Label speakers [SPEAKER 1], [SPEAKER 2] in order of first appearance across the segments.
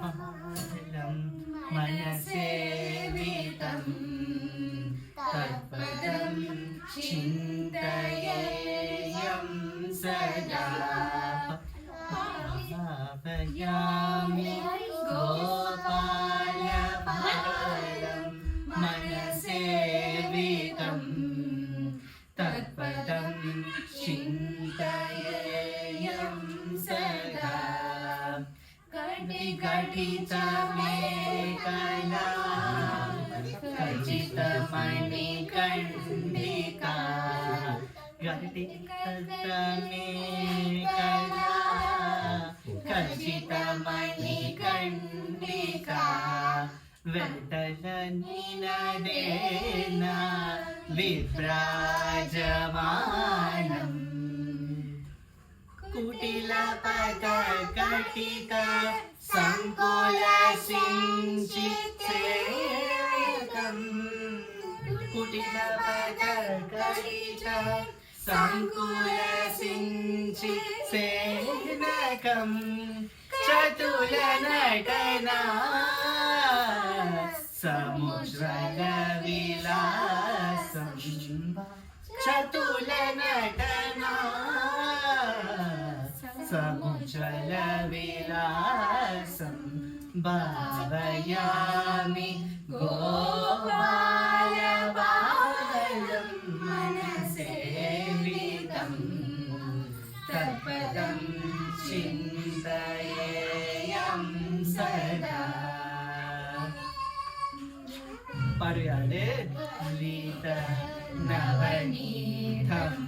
[SPEAKER 1] बालं मनसेवितं तत्पदं चिन्तयेयं सदा भावयामि गोपालबालं मनसेवितं तत्पदं चिन्तयेयं सदा घटितमेकला खचितमणिकर्णिका घटितमेकला खचितमणिकर्णिका वेतनिनदेन विभ्राजमानम् कुटिलपदघटित सङ्कुलसिञ्चित्सेकम् कुटिलपदघटित सङ्कुलसिञ्चित्सेनकम् चतुलनटना समुज्ज्वलविलासम् चतुलनटना समुज्ज्वलविलासं भावयामि गोपालबालं मनसेवितं तत्पदं चिन्तयेयं सदा पर्याले लीत नवनीतम्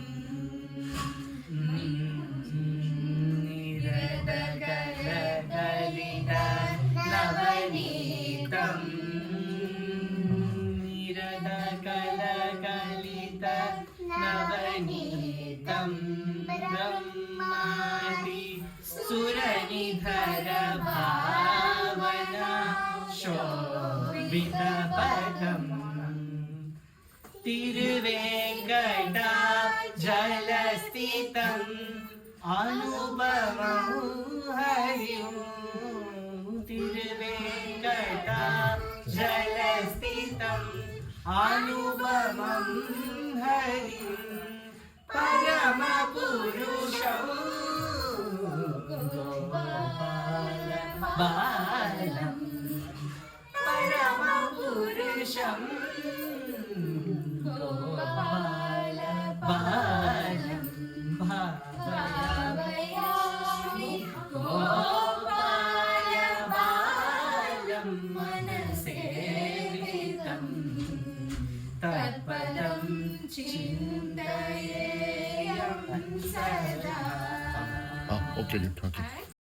[SPEAKER 1] नवनीतं निरदकलकलित नवनीतं ब्रह्मादि सुरनिधर भावना शोभितपदम् तिरुवेङ्कटा जलस्थितम् अनुभवं हरिं तिरुवेङ्कटा जलस्थितम् अनुभवं हरिं परमपुरुषं गोपालबालं परमपुरुषं गोपालबालं भावयामि गोपालबालं मनसेवितं तत्पदं चिन्तयेयं सदा.
[SPEAKER 2] Okay,